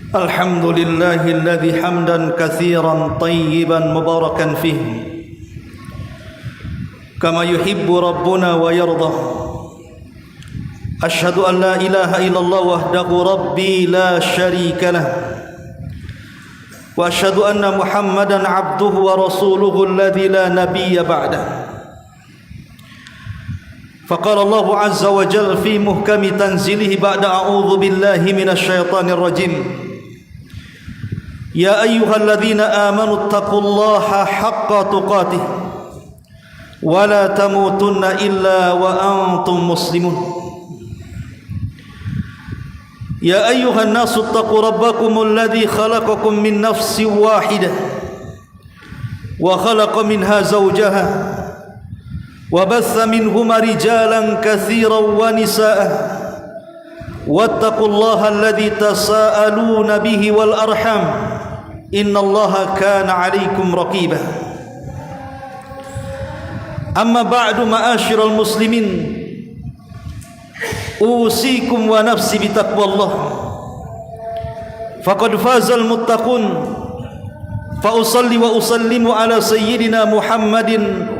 الحمد لله الذي حمدا كثيرا طيبا مباركا فيه كما يحب ربنا ويرضى. أشهد أن لا إله إلا الله وحده ربي لا شريك له، وأشهد أن محمدا عبده ورسوله الذي لا نبي بعده. فقال الله عز وجل في محكم تنزيله بعد أعوذ بالله من الشيطان الرجيم: يا أيها الذين آمنوا اتقوا الله حق تقاته ولا تموتن إلا وأنتم مسلمون. يا أيها الناس اتقوا ربكم الذي خلقكم من نفس واحدة وخلق منها زوجها وبث منهما رجالا كثيرا ونساء واتقوا الله الذي تساءلون به والأرحام إن الله كان عليكم رقيبا. أما بعد معاشر المسلمين، أوصيكم ونفسي بتقوى الله، فقد فاز المتقون. فأصلي وأسلم على سيدنا محمد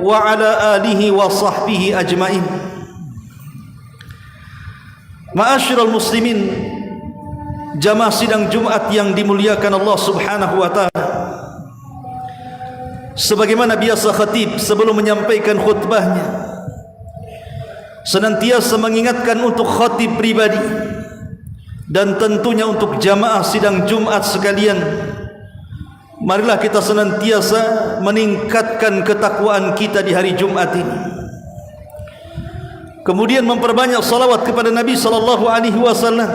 وعلى آله وصحبه أجمعين. Ma'asyiral muslimin, jamaah sidang Jumat yang dimuliakan Allah Subhanahu wa taala. Sebagaimana biasa khatib sebelum menyampaikan khutbahnya senantiasa mengingatkan untuk khatib pribadi dan tentunya untuk jamaah sidang Jumat sekalian, marilah kita senantiasa meningkatkan ketakwaan kita di hari Jumat ini. Kemudian memperbanyak salawat kepada Nabi sallallahu alaihi wasallam,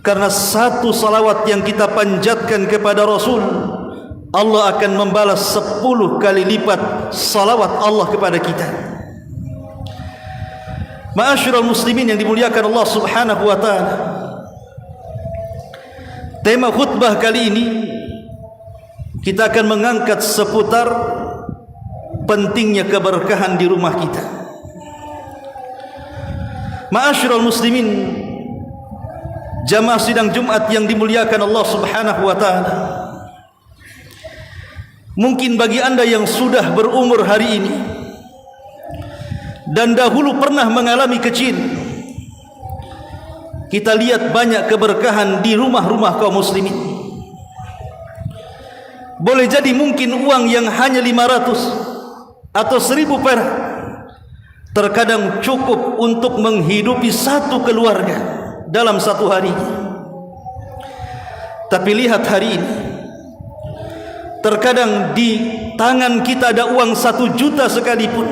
karena satu salawat yang kita panjatkan kepada Rasul, Allah akan membalas 10 kali lipat salawat Allah kepada kita. Ma'asyiral muslimin yang dimuliakan Allah Subhanahu wa taala, tema khutbah kali ini kita akan mengangkat seputar pentingnya keberkahan di rumah kita. Ma'asyiral muslimin, jamaah sidang Jumat yang dimuliakan Allah Subhanahu wa taala, mungkin bagi anda yang sudah berumur hari ini dan dahulu pernah mengalami kecil, kita lihat banyak keberkahan di rumah-rumah kaum muslimin. Boleh jadi mungkin uang yang hanya 500 atau 1000 perak terkadang cukup untuk menghidupi satu keluarga dalam satu hari. Tapi lihat hari ini, terkadang di tangan kita ada uang 1 juta sekalipun,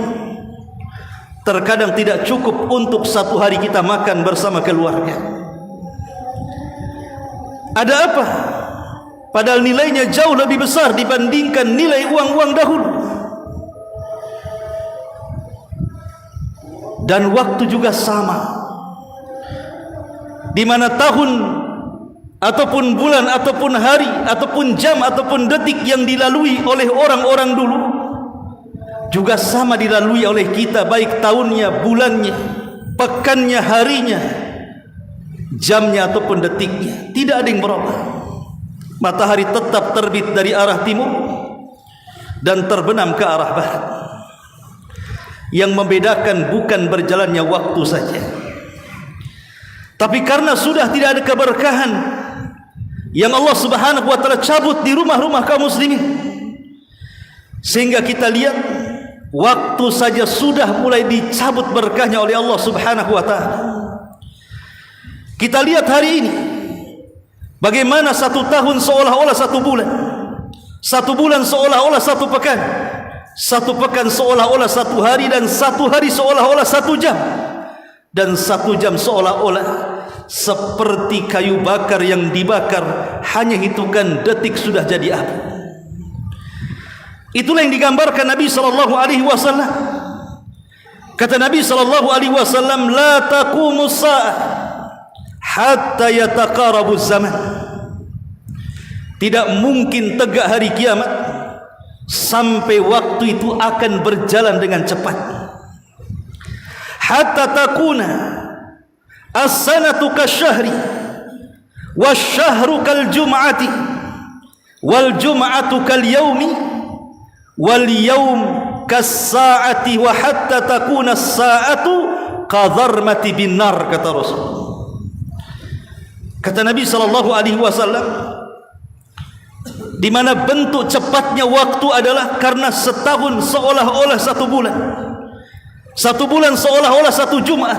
terkadang tidak cukup untuk satu hari kita makan bersama keluarga. Ada apa? Padahal nilainya jauh lebih besar dibandingkan nilai uang-uang dahulu. Dan waktu juga sama, di mana tahun ataupun bulan ataupun hari ataupun jam ataupun detik yang dilalui oleh orang-orang dulu juga sama dilalui oleh kita, baik tahunnya, bulannya, pekannya, harinya, jamnya ataupun detiknya. Tidak ada yang berubah. Matahari tetap terbit dari arah timur dan terbenam ke arah barat. Yang membedakan bukan berjalannya waktu saja, tapi karena sudah tidak ada keberkahan yang Allah Subhanahu wa taala cabut di rumah-rumah kaum muslimin, sehingga kita lihat waktu saja sudah mulai dicabut berkahnya oleh Allah Subhanahu wa taala. Kita lihat hari ini bagaimana 1 tahun seolah-olah 1 bulan, 1 bulan seolah-olah 1 pekan, 1 pekan seolah-olah 1 hari, dan 1 hari seolah-olah 1 jam, dan 1 jam seolah-olah seperti kayu bakar yang dibakar hanya hitungan detik sudah jadi api. Itulah yang digambarkan Nabi sallallahu alaihi wasallam. Kata Nabi sallallahu alaihi wasallam, la taqumus saah hatta yataqarabuz zaman. Tidak mungkin tegak hari kiamat sampai waktu itu akan berjalan dengan cepat. Hatta takuna as-sanatu kasyahri wasyahru kal jum'ati wal jum'atu kal yaumi wal yaum kas sa'ati wa hatta takuna as-sa'atu kadharmati bin nar, kata Rasul. Kata Nabi sallallahu alaihi wasallam, di mana bentuk cepatnya waktu adalah karena setahun seolah-olah satu bulan, satu bulan seolah-olah satu Jumat,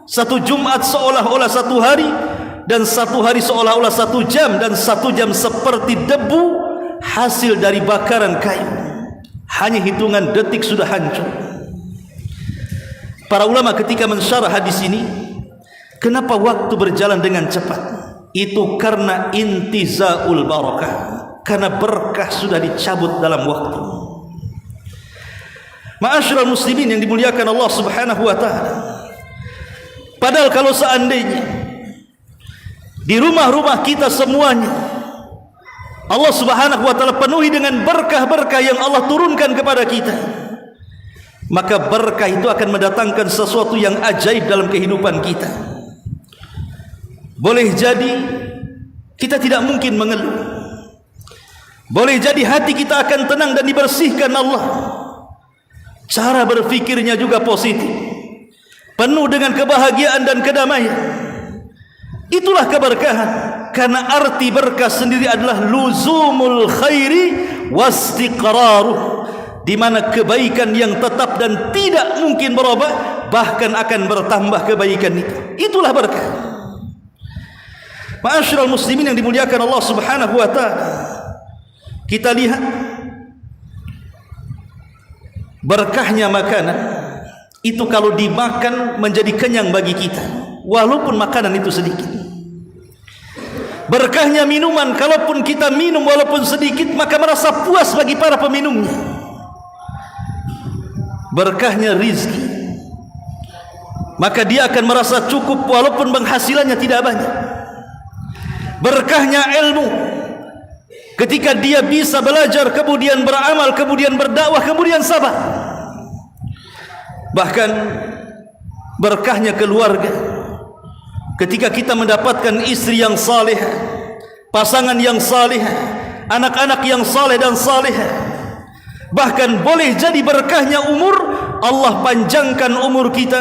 satu Jumat seolah-olah satu hari, dan satu hari seolah-olah satu jam, dan satu jam seperti debu hasil dari bakaran kayu. Hanya hitungan detik sudah hancur. Para ulama ketika mensyarah hadis ini, kenapa waktu berjalan dengan cepat? Itu karena intizaul barakah, karena berkah sudah dicabut dalam waktu. Ma'asyiral muslimin yang dimuliakan Allah Subhanahu wa taala, padahal kalau seandainya di rumah-rumah kita semuanya Allah Subhanahu wa taala penuhi dengan berkah-berkah yang Allah turunkan kepada kita, maka berkah itu akan mendatangkan sesuatu yang ajaib dalam kehidupan kita. Boleh jadi kita tidak mungkin mengeluh, boleh jadi hati kita akan tenang dan dibersihkan Allah. Cara berfikirnya juga positif, penuh dengan kebahagiaan dan kedamaian. Itulah keberkahan. Karena arti berkah sendiri adalah luzumul khairi wastiqraruh, di mana kebaikan yang tetap dan tidak mungkin berubah, bahkan akan bertambah kebaikan itu. Itulah berkah. Ma'asyiral muslimin yang dimuliakan Allah Subhanahu wa taala, kita lihat berkahnya makanan itu, kalau dimakan menjadi kenyang bagi kita walaupun makanan itu sedikit. Berkahnya minuman, kalaupun kita minum walaupun sedikit, maka merasa puas bagi para peminumnya. Berkahnya rizki, maka dia akan merasa cukup walaupun penghasilannya tidak banyak. Berkahnya ilmu, ketika dia bisa belajar, kemudian beramal, kemudian berdakwah, kemudian sabar. Bahkan berkahnya keluarga, ketika kita mendapatkan istri yang saleh, pasangan yang saleh, anak-anak yang saleh dan salehah. Bahkan boleh jadi berkahnya umur, Allah panjangkan umur kita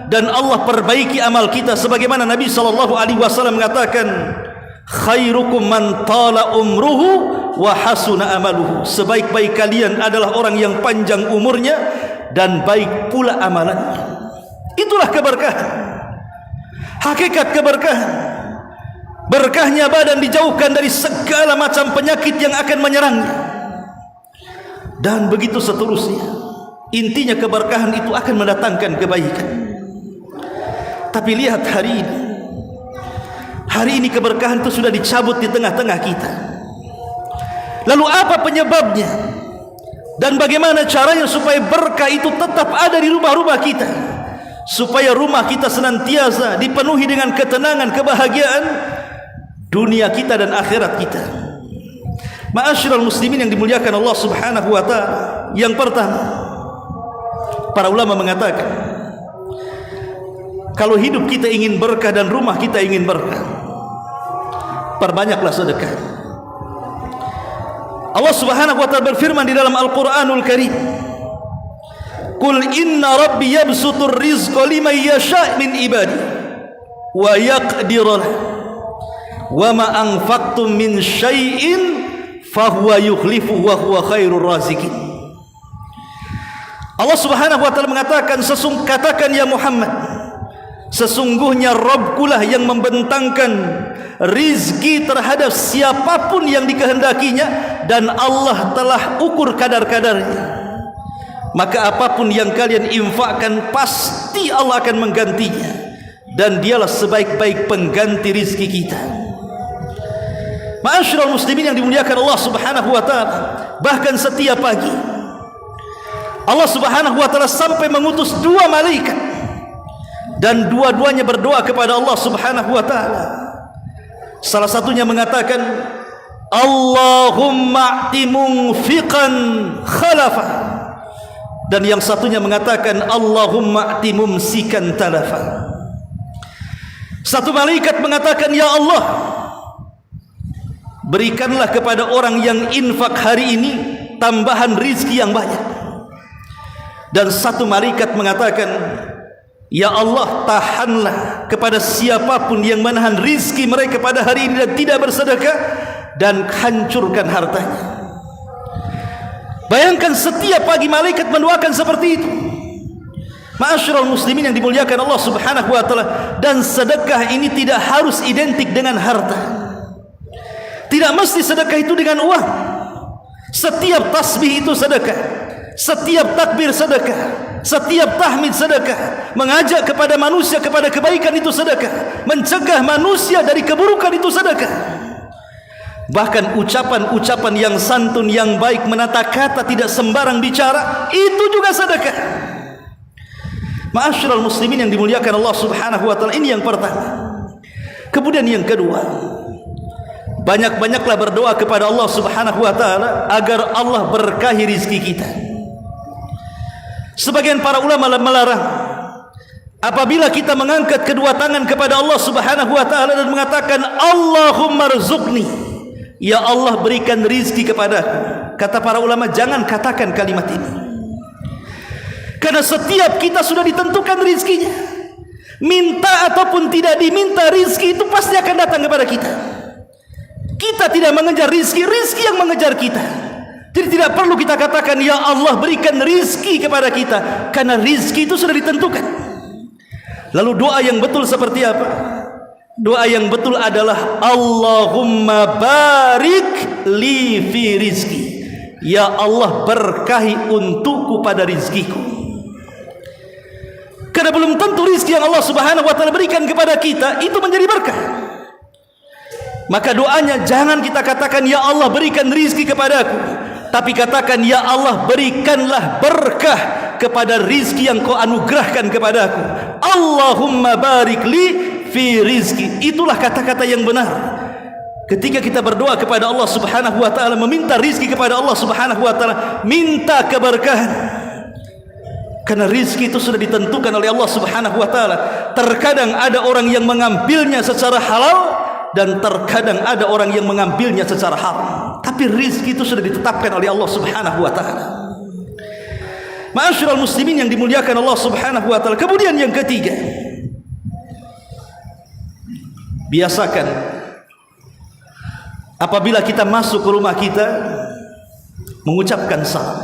dan Allah perbaiki amal kita, sebagaimana Nabi SAW mengatakan, khairukum man tala umruhu wa hasuna amaluhu. Sebaik-baik kalian adalah orang yang panjang umurnya dan baik pula amalannya. Itulah keberkahan. Hakikat keberkahan, berkahnya badan dijauhkan dari segala macam penyakit yang akan menyerangnya, dan begitu seterusnya. Intinya keberkahan itu akan mendatangkan kebaikan. Tapi lihat hari ini keberkahan itu sudah dicabut di tengah-tengah kita. Lalu apa penyebabnya? Dan bagaimana caranya supaya berkah itu tetap ada di rumah-rumah kita, supaya rumah kita senantiasa dipenuhi dengan ketenangan, kebahagiaan dunia kita dan akhirat kita. Ma'asyiral muslimin yang dimuliakan Allah Subhanahu wa taala, yang pertama, para ulama mengatakan, kalau hidup kita ingin berkah dan rumah kita ingin berkah, perbanyaklah sedekah. Allah Subhanahu wa taala berfirman di dalam Al-Qur'anul Karim, Qul inna rabbi yabsutur rizqa liman yasha' min ibadi wa yaqdiru wa ma anfaqtum min syai'in fahuwa yukhlifu wa huwa khairur raziqin. Allah Subhanahu wa taala mengatakan, katakan ya Muhammad, sesungguhnya Rabbkulah yang membentangkan rizki terhadap siapapun yang dikehendakinya, dan Allah telah ukur kadar-kadarnya. Maka apapun yang kalian infakkan, pasti Allah akan menggantinya, dan dialah sebaik-baik pengganti rizki kita. Ma'asyiral muslimin yang dimuliakan Allah Subhanahu wa taala, bahkan setiap pagi Allah Subhanahu wa taala sampai mengutus 2 malaikat, dan dua-duanya berdoa kepada Allah Subhanahu wa taala. Salah satunya mengatakan, Allahumma a'ti munfiqan khalafa, dan yang satunya mengatakan, Allahumma a'ti mumsikan talafa. Satu malaikat mengatakan, ya Allah, berikanlah kepada orang yang infak hari ini tambahan rizki yang banyak. Dan satu malaikat mengatakan, ya Allah, tahanlah kepada siapapun yang menahan rizki mereka pada hari ini dan tidak bersedekah, dan hancurkan hartanya. Bayangkan setiap pagi malaikat mendoakan seperti itu. Ma'asyiral muslimin yang dimuliakan Allah Subhanahu wa taala, dan sedekah ini tidak harus identik dengan harta. Tidak mesti sedekah itu dengan uang. Setiap tasbih itu sedekah, setiap takbir sedekah, setiap tahmid sedekah, mengajak kepada manusia kepada kebaikan itu sedekah, mencegah manusia dari keburukan itu sedekah. Bahkan ucapan-ucapan yang santun, yang baik, menata kata, tidak sembarang bicara, itu juga sedekah. Ma'asyiral muslimin yang dimuliakan Allah Subhanahu wa taala, ini yang pertama. Kemudian yang kedua, banyak-banyaklah berdoa kepada Allah Subhanahu wa taala agar Allah berkahi rizki kita. Sebagian para ulama melarang apabila kita mengangkat kedua tangan kepada Allah Subhanahu wa taala dan mengatakan Allahumma rzuqni, ya Allah berikan rizki kepadaku. Kata para ulama, jangan katakan kalimat ini, karena setiap kita sudah ditentukan rizkinya. Minta ataupun tidak diminta, rizki itu pasti akan datang kepada kita. Kita tidak mengejar rizki, rizki yang mengejar kita. Jadi tidak perlu kita katakan ya Allah berikan rizki kepada kita, karena rizki itu sudah ditentukan. Lalu doa yang betul seperti apa? Doa yang betul adalah Allahumma barik li fi rizki, ya Allah berkahi untukku pada rizkiku. Karena belum tentu rizki yang Allah Subhanahu wa taala berikan kepada kita itu menjadi berkah. Maka doanya jangan kita katakan ya Allah berikan rizki kepadaku, tapi katakan ya Allah berikanlah berkah kepada rizki yang kau anugerahkan kepadaku. Allahumma barik li fi rizki. Itulah kata-kata yang benar ketika kita berdoa kepada Allah Subhanahu wa taala, meminta rizki kepada Allah Subhanahu wa taala, minta keberkahan. Karena rizki itu sudah ditentukan oleh Allah Subhanahu wa taala. Terkadang ada orang yang mengambilnya secara halal, dan terkadang ada orang yang mengambilnya secara haram. Tapi rizki itu sudah ditetapkan oleh Allah Subhanahu wa taala. Ma'asyiral muslimin yang dimuliakan Allah Subhanahu wa taala. Kemudian yang ketiga, biasakan apabila kita masuk ke rumah kita mengucapkan salam,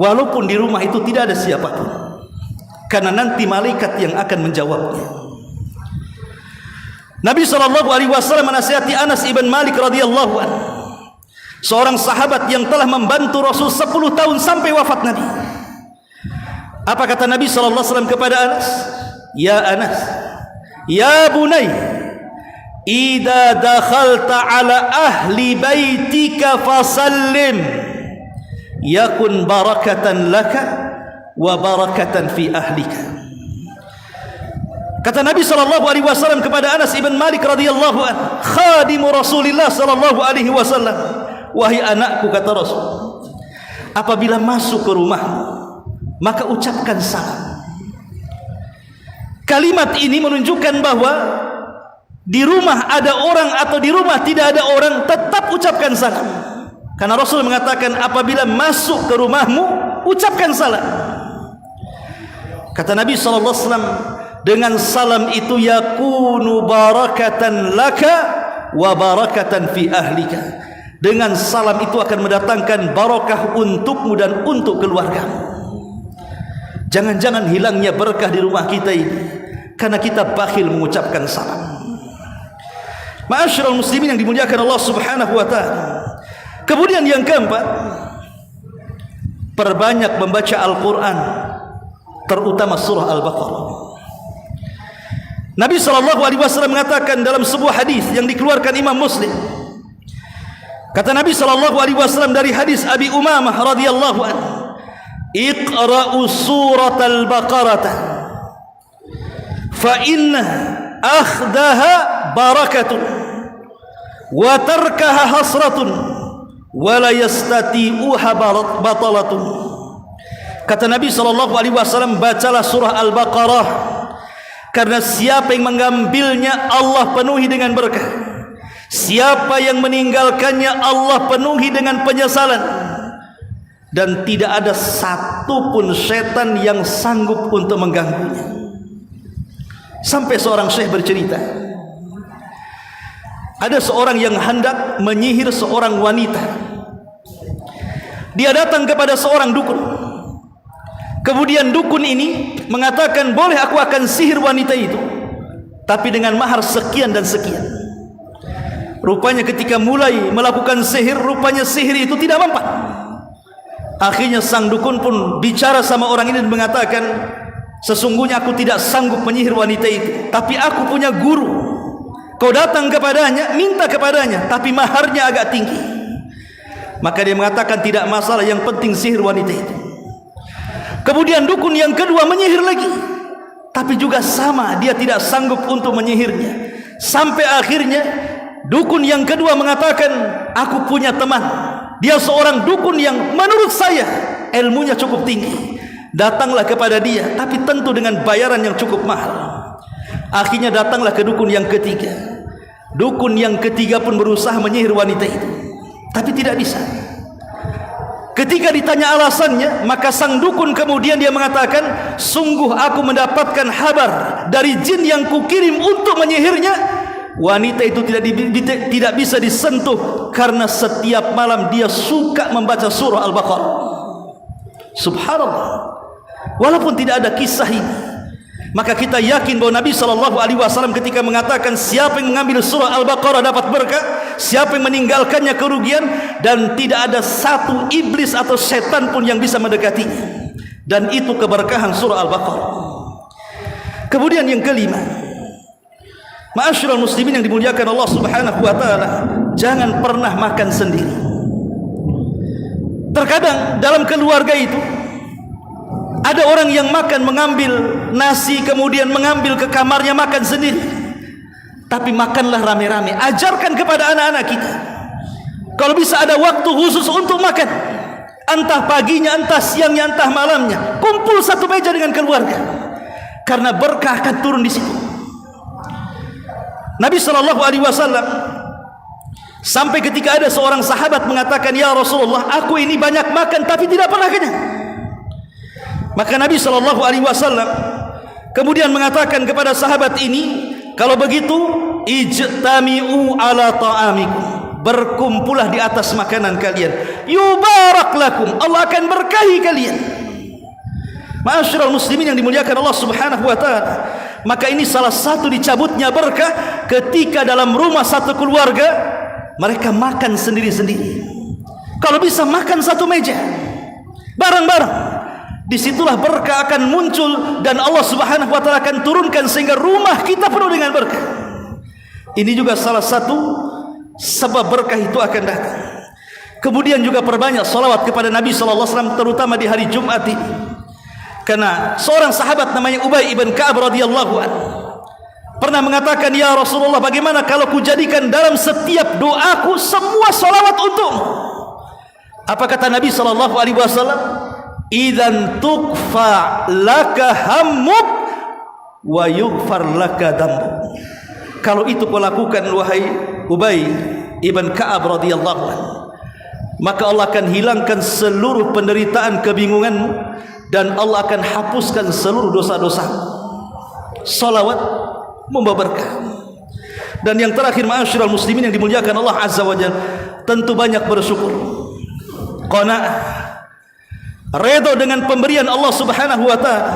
walaupun di rumah itu tidak ada siapapun, karena nanti malaikat yang akan menjawabnya. Nabi SAW menasihati Anas ibn Malik radhiyallahu anhu, seorang sahabat yang telah membantu Rasul 10 tahun sampai wafat Nabi. Apa kata Nabi SAW kepada Anas? Ya Anas, ya bunay, idza dakhalta ala ahli baitika fasallim, yakun barakatan laka wa barakatan fi ahlika. Kata Nabi SAW kepada Anas ibn Malik radhiyallahu anhu, khadimu Rasulillah sallallahu alaihi wasallam, wahai anakku, kata Rasul, apabila masuk ke rumahmu maka ucapkan salam. Kalimat ini menunjukkan bahwa di rumah ada orang atau di rumah tidak ada orang, tetap ucapkan salam. Karena Rasul mengatakan apabila masuk ke rumahmu ucapkan salam. Kata Nabi SAW, dengan salam itu yakunu barakatan laka wa barakatan fi ahlika. Dengan salam itu akan mendatangkan barakah untukmu dan untuk keluargamu. Jangan-jangan hilangnya berkah di rumah kita ini karena kita bakhil mengucapkan salam. Ma'asyiral muslimin yang dimuliakan Allah Subhanahu wa taala. Kemudian yang keempat, perbanyak membaca Al-Quran, terutama surah Al-Baqarah. Nabi SAW mengatakan dalam sebuah hadis yang dikeluarkan Imam Muslim, kata Nabi SAW dari hadis Abi Umamah radhiyallahu anhu, iqra'u surat Al-Baqarah fa inna akhdaha barakatun wa tarkaha hasratun wa la yastati'uha batalatun. Kata Nabi SAW, bacalah surah Al-Baqarah, karena siapa yang mengambilnya Allah penuhi dengan berkah, Siapa yang meninggalkannya Allah penuhi dengan penyesalan, dan tidak ada satupun setan yang sanggup untuk mengganggunya. Sampai seorang syekh bercerita, ada seorang yang hendak menyihir seorang wanita. Dia datang kepada seorang dukun. Kemudian dukun ini mengatakan, boleh aku akan sihir wanita itu, tapi dengan mahar sekian dan sekian. Rupanya ketika mulai melakukan sihir, rupanya sihir itu tidak mempan. Akhirnya sang dukun pun bicara sama orang ini dan mengatakan, sesungguhnya aku tidak sanggup menyihir wanita itu, tapi aku punya guru. Kau datang kepadanya, minta kepadanya, tapi maharnya agak tinggi. Maka dia mengatakan, tidak masalah, yang penting sihir wanita itu. Kemudian dukun yang kedua menyihir lagi, tapi juga sama, dia tidak sanggup untuk menyihirnya. Sampai akhirnya dukun yang kedua mengatakan, aku punya teman, dia seorang dukun yang menurut saya ilmunya cukup tinggi. Datanglah kepada dia, tapi tentu dengan bayaran yang cukup mahal. Akhirnya datanglah ke dukun yang ketiga. Dukun yang ketiga pun berusaha menyihir wanita itu, tapi tidak bisa. Ketika ditanya alasannya, maka sang dukun kemudian dia mengatakan, sungguh aku mendapatkan kabar dari jin yang kukirim untuk menyihirnya. Wanita itu tidak bisa disentuh karena setiap malam dia suka membaca surah Al-Baqarah. Subhanallah. Walaupun tidak ada kisah ini, maka kita yakin bahwa Nabi SAW ketika mengatakan, siapa yang mengambil surah Al-Baqarah dapat berkah, siapa yang meninggalkannya kerugian, dan tidak ada satu iblis atau setan pun yang bisa mendekatinya. Dan itu keberkahan surah Al-Baqarah. Kemudian yang kelima, ma'asyiral muslimin yang dimuliakan Allah Subhanahu wa taala, jangan pernah makan sendiri. Terkadang dalam keluarga itu ada orang yang makan, mengambil nasi kemudian mengambil ke kamarnya makan sendiri. Tapi makanlah rame-rame. Ajarkan kepada anak-anak kita, kalau bisa ada waktu khusus untuk makan, entah paginya, entah siangnya, entah malamnya, kumpul satu meja dengan keluarga, karena berkah akan turun di situ. Nabi SAW sampai ketika ada seorang sahabat mengatakan, ya Rasulullah, aku ini banyak makan tapi tidak pernah kenyang. Maka Nabi SAW kemudian mengatakan kepada sahabat ini, kalau begitu ijtami'u ala ta'amikum, berkumpullah di atas makanan kalian, yubarak lakum, Allah akan berkahi kalian. Ma'asyiral muslimin yang dimuliakan Allah Subhanahu wa taala, maka ini salah satu dicabutnya berkah ketika dalam rumah satu keluarga mereka makan sendiri-sendiri. Kalau bisa makan satu meja bareng-bareng, disitulah berkah akan muncul dan Allah Subhanahu wa taala akan turunkan sehingga rumah kita penuh dengan berkah. Ini juga salah satu sebab berkah itu akan datang. Kemudian juga perbanyak salawat kepada Nabi sallallahu alaihi wasallam, terutama di hari Jumat ini. Karena seorang sahabat namanya Ubay ibn Ka'ab radhiyallahu anhu pernah mengatakan, ya Rasulullah, bagaimana kalau kujadikan dalam setiap doaku semua salawat untukmu? Apa kata Nabi sallallahu alaihi wasallam? Idzan tukfa laka hammuk wa yughfar laka dambuk. Kalau itu kau lakukan wahai Ubay ibn Ka'ab radhiyallahu anhu, maka Allah akan hilangkan seluruh penderitaan kebingunganmu dan Allah akan hapuskan seluruh dosa-dosa. Salawat membawa berkah. Dan yang terakhir, ma'asyiral muslimin yang dimuliakan Allah Azza wa Jalla, tentu banyak bersyukur, qanaah, redha dengan pemberian Allah Subhanahu wa taala.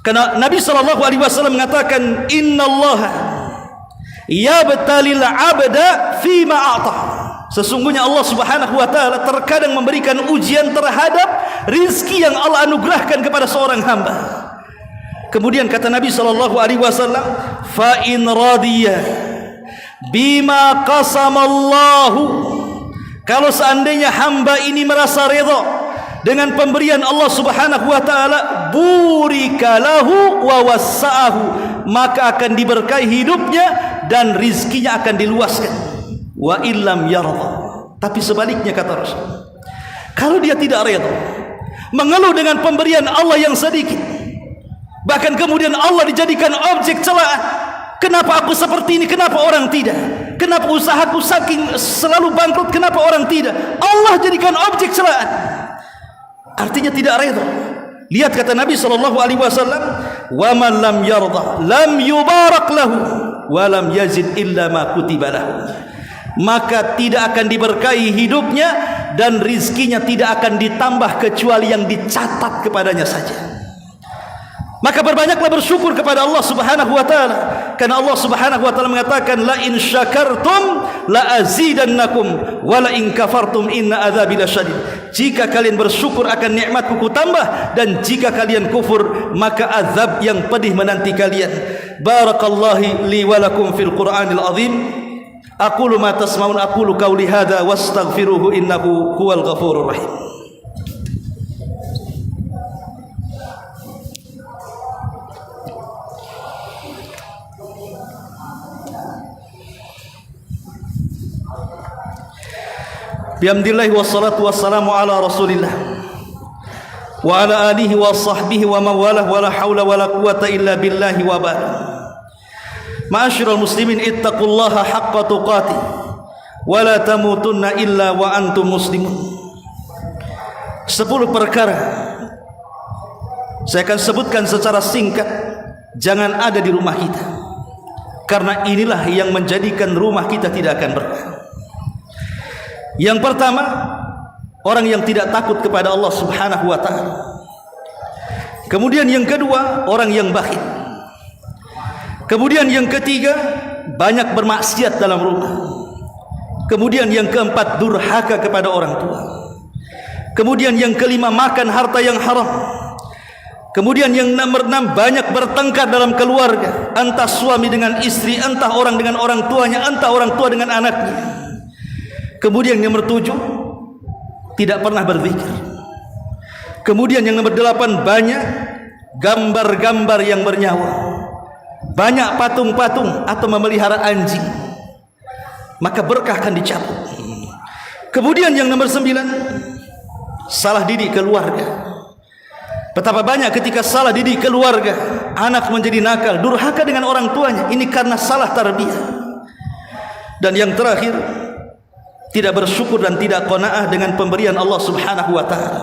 Karena Nabi sallallahu alaihi wasallam mengatakan, innallaha yabtalil 'abda fi ma a'ta. Sesungguhnya Allah Subhanahu wa taala terkadang memberikan ujian terhadap rizki yang Allah anugerahkan kepada seorang hamba. Kemudian kata Nabi sallallahu alaihi wasallam, fa in radiya bima qasamallahu, kalau seandainya hamba ini merasa redha dengan pemberian Allah Subhanahu wa taala, burika lahu wa wassa'ahu, maka akan diberkahi hidupnya dan rizkinya akan diluaskan. Wa illam yarda, tapi sebaliknya kata Rasul, kalau dia tidak redha, mengeluh dengan pemberian Allah yang sedikit, bahkan kemudian Allah dijadikan objek celaan, kenapa aku seperti ini, kenapa orang tidak, Kenapa usahaku saking selalu bangkrut, kenapa orang tidak? Allah jadikan objek celaan. Artinya tidak redha. Lihat kata Nabi SAW, wa man lam yarda lam yubarak lahu wa lam yazid illa ma kutiba lahu. Maka tidak akan diberkahi hidupnya dan rizkinya tidak akan ditambah kecuali yang dicatat kepadanya saja. Maka berbanyaklah bersyukur kepada Allah Subhanahu wa taala, karena Allah Subhanahu wa taala mengatakan la in syakartum la azidannakum wa la in kafartum inna adzabi lasyadid. Jika kalian bersyukur akan nikmatku ku tambah, dan jika kalian kufur maka azab yang pedih menanti kalian. Barakallahu li wa lakum fil Qur'anil azim. Aqulu ma tasma'un, aqulu qauli hadza wastaghfiruhu innahu huwal ghafurur rahim. Bihamdillah wassalatu wassalamu ala rasulillah wa ala alihi wa sahbihi wa mawalah wa la hawla wa la quwata illa billahi wa ba'd. Ma'asyiral muslimin, ittaqullaha haqqa tuqatih wa la tamutunna illa wa antum muslimun. 10 perkara saya akan sebutkan secara singkat, jangan ada di rumah kita, karena inilah yang menjadikan rumah kita tidak akan berkah. Yang pertama, orang yang tidak takut kepada Allah Subhanahu wa taala. Kemudian yang kedua, orang yang bakhil. Kemudian yang ketiga, banyak bermaksiat dalam rumah. Kemudian yang keempat, durhaka kepada orang tua. Kemudian yang kelima, makan harta yang haram. Kemudian yang nomor 6, banyak bertengkar dalam keluarga, entah suami dengan istri, entah orang dengan orang tuanya, entah orang tua dengan anaknya. Kemudian yang nomor 7, tidak pernah berzikir. Kemudian yang nomor 8, banyak gambar-gambar yang bernyawa, banyak patung-patung atau memelihara anjing, maka berkah akan dicabut. Kemudian yang nomor 9, salah didik keluarga. Betapa banyak ketika salah didik keluarga, anak menjadi nakal, durhaka dengan orang tuanya, ini karena salah tarbiyah. Dan yang terakhir, tidak bersyukur dan tidak qanaah dengan pemberian Allah Subhanahu wa taala.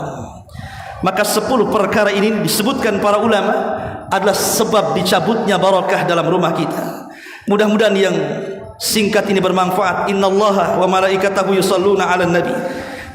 Maka 10 perkara ini disebutkan para ulama adalah sebab dicabutnya barakah dalam rumah kita. Mudah-mudahan yang singkat ini bermanfaat. Innallaha wa malaikatahu yusholluna 'alan nabi.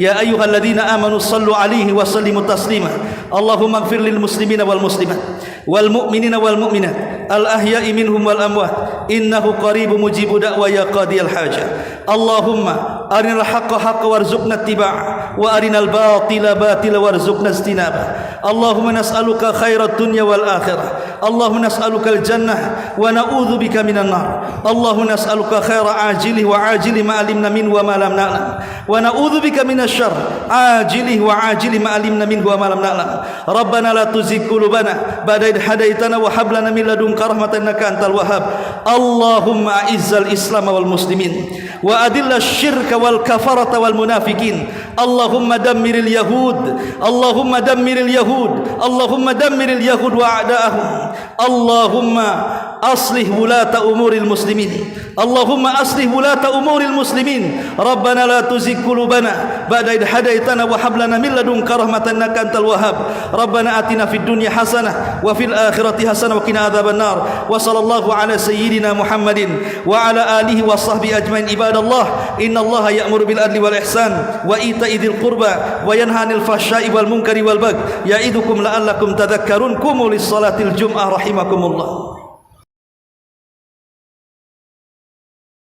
Ya ayyuhalladzina amanu shallu 'alaihi wa sallimu taslima. Allahumma ighfir lil muslimina wal muslimat wal mu'minina wal mu'minat al ahya'i minhum wal amwat innahu qaribun mujibu da'wa ya qadiyal hajah. Allahumma arinal haqqa haqqa warzuqna ittiba'ah wa arinal batila batila warzuqna ijtinabah. Allahumma nas'aluka khairat dunya wal akhirah. Allahumma nas'aluka al jannah wa na'udzubika minan nar. Allahumma nas'aluka khaira ajilih wa ajilih ma alimna min wa ma lam na'lam wa na'udzubika minasyarr ajilih wa ajilih ma alimna min wa ma lam na'lam. Rabbana la tuzigh qulubana ba'da idh hadaitana wa hab lana min ladunka rahmatan innaka antal wahhab. Allahumma a'izzal islam wal muslimin wa adilla syirka wal kafarata wal munafikin. Allahumma dammiril yahud, Allahumma dammiril yahud, Allahumma dammiril yahud wa a'da'ahum. Allahumma aslih wulata umuril muslimin, Allahumma aslih wulata umuril muslimin. Rabbana la tuzigh qulubana ba'da idh hadaitana wa hab lana min ladunka rahmatan innaka antal wahhab. Rabbana atina fid dunya hasanah wa fil akhirati hasanah wa qina adzabannar. Wa sallallahu ala sayyidina Muhammadin wa ala alihi wa sahbihi ajmain. Ibadallah, innallaha ya'muru bil adli wal ihsan wa ita'i dzil qurba wa yanha 'anil fahsya'i wal munkari wal baghi ya'idukum la'allakum tadhakkarun. Qumu lis salatil jum'ah rahimakumullah.